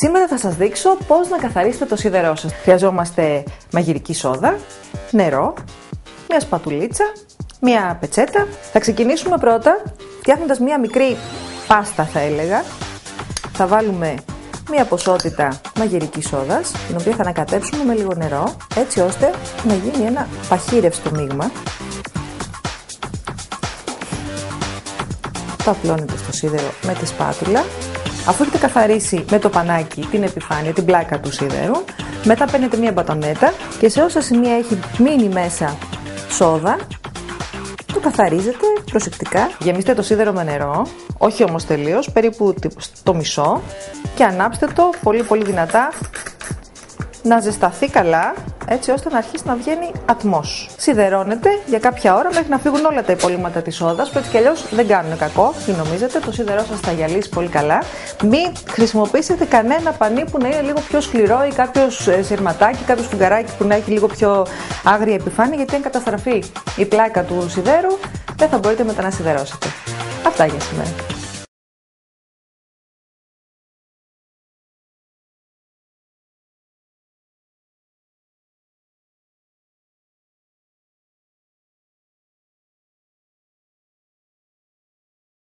Σήμερα θα σας δείξω πώς να καθαρίσετε το σίδερό σας. Χρειαζόμαστε μαγειρική σόδα, νερό, μια σπατουλίτσα, μια πετσέτα. Θα ξεκινήσουμε πρώτα φτιάχνοντας μια μικρή πάστα, θα έλεγα. Θα βάλουμε μια ποσότητα μαγειρικής σόδας, την οποία θα ανακατέψουμε με λίγο νερό, έτσι ώστε να γίνει ένα παχύρευστο μείγμα. Το απλώνετε στο σίδερο με τη σπάτουλα. Αφού έχετε καθαρίσει με το πανάκι την επιφάνεια, την πλάκα του σίδερου, μετά παίρνετε μια μπατονέτα και σε όσα σημεία έχει μείνει μέσα σόδα, το καθαρίζετε προσεκτικά. Γεμίστε το σίδερο με νερό, όχι όμως τελείως, περίπου το μισό, και ανάψτε το πολύ δυνατά, να ζεσταθεί καλά, έτσι ώστε να αρχίσει να βγαίνει ατμός. Σιδερώνετε για κάποια ώρα μέχρι να φύγουν όλα τα υπολείμματα της σόδας, που έτσι κι αλλιώς δεν κάνουν κακό, μην νομίζετε, το σίδερό σας θα γυαλίσει πολύ καλά. Μην χρησιμοποιήσετε κανένα πανί που να είναι λίγο πιο σκληρό ή κάποιο σειρματάκι, κάποιο φουγγαράκι που να έχει λίγο πιο άγρια επιφάνεια, γιατί αν καταστραφεί η πλάκα του σιδέρου δεν θα μπορείτε μετά να σιδερώσετε. Αυτά για σήμερα.